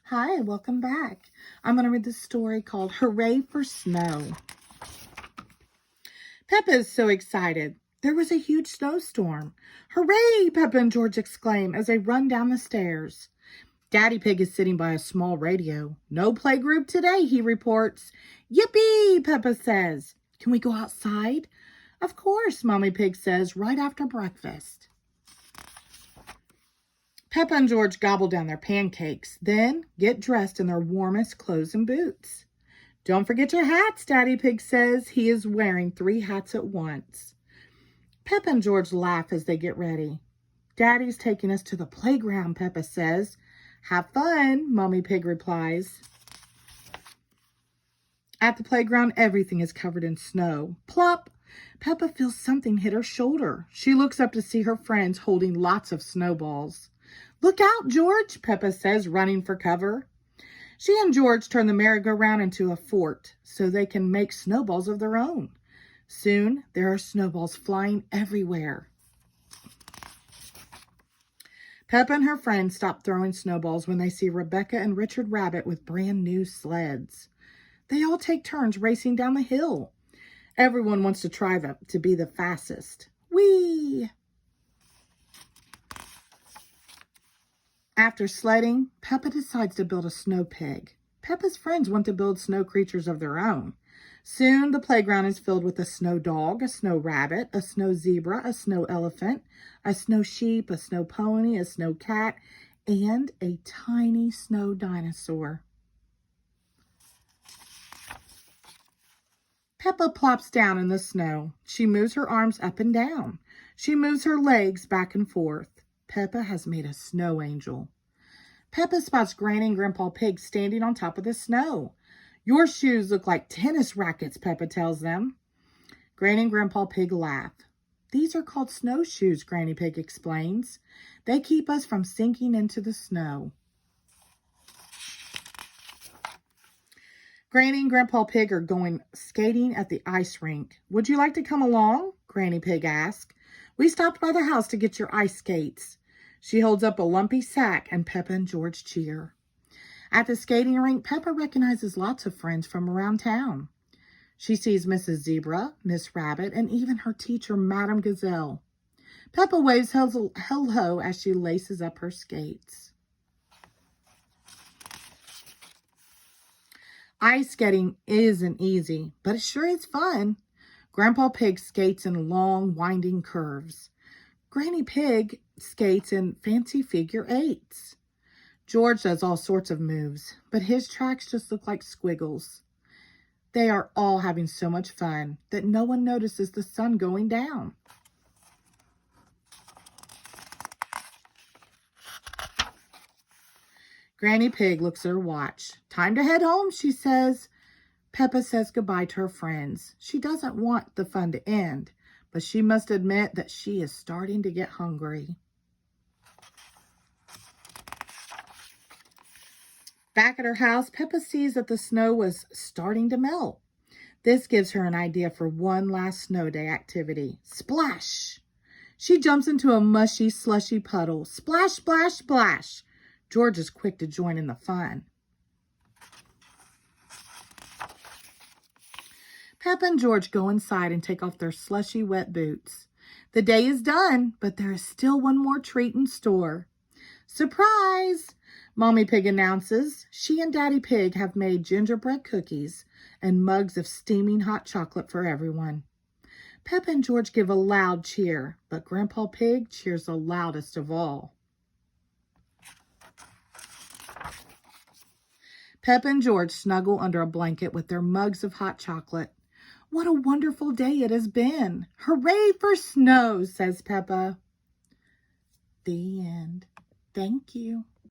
Hi, welcome back. I'm going to read this story called Hooray for Snow. Peppa is so excited. There was a huge snowstorm. Hooray, Peppa and George exclaim as they run down the stairs. Daddy Pig is sitting by a small radio. No playgroup today, he reports. Yippee, Peppa says. Can we go outside? Of course, Mommy Pig says, right after breakfast. Peppa and George gobble down their pancakes, then get dressed in their warmest clothes and boots. Don't forget your hats, Daddy Pig says. He is wearing 3 hats at once. Peppa and George laugh as they get ready. Daddy's taking us to the playground, Peppa says. Have fun, Mommy Pig replies. At the playground, everything is covered in snow. Plop! Peppa feels something hit her shoulder. She looks up to see her friends holding lots of snowballs. Look out, George, Peppa says, running for cover. She and George turn the merry-go-round into a fort so they can make snowballs of their own. Soon, there are snowballs flying everywhere. Peppa and her friends stop throwing snowballs when they see Rebecca and Richard Rabbit with brand new sleds. They all take turns racing down the hill. Everyone wants to try to be the fastest. Whee! After sledding, Peppa decides to build a snow pig. Peppa's friends want to build snow creatures of their own. Soon, the playground is filled with a snow dog, a snow rabbit, a snow zebra, a snow elephant, a snow sheep, a snow pony, a snow cat, and a tiny snow dinosaur. Peppa plops down in the snow. She moves her arms up and down. She moves her legs back and forth. Peppa has made a snow angel. Peppa spots Granny and Grandpa Pig standing on top of the snow. Your shoes look like tennis rackets, Peppa tells them. Granny and Grandpa Pig laugh. These are called snowshoes, Granny Pig explains. They keep us from sinking into the snow. Granny and Grandpa Pig are going skating at the ice rink. Would you like to come along? Granny Pig asks. We stopped by the house to get your ice skates. She holds up a lumpy sack and Peppa and George cheer. At the skating rink, Peppa recognizes lots of friends from around town. She sees Mrs. Zebra, Miss Rabbit, and even her teacher, Madame Gazelle. Peppa waves hello as she laces up her skates. Ice skating isn't easy, but it sure is fun. Grandpa Pig skates in long, winding curves. Granny Pig skates in fancy figure eights. George does all sorts of moves, but his tracks just look like squiggles. They are all having so much fun that no one notices the sun going down. Granny Pig looks at her watch. Time to head home, she says. Peppa says goodbye to her friends. She doesn't want the fun to end, but she must admit that she is starting to get hungry. Back at her house, Peppa sees that the snow was starting to melt. This gives her an idea for one last snow day activity. Splash! She jumps into a mushy, slushy puddle. Splash, splash, splash! George is quick to join in the fun. Peppa and George go inside and take off their slushy, wet boots. The day is done, but there is still one more treat in store. Surprise! Mommy Pig announces. She and Daddy Pig have made gingerbread cookies and mugs of steaming hot chocolate for everyone. Peppa and George give a loud cheer, but Grandpa Pig cheers the loudest of all. Peppa and George snuggle under a blanket with their mugs of hot chocolate. What a wonderful day it has been. Hooray for snow, says Peppa. The end. Thank you.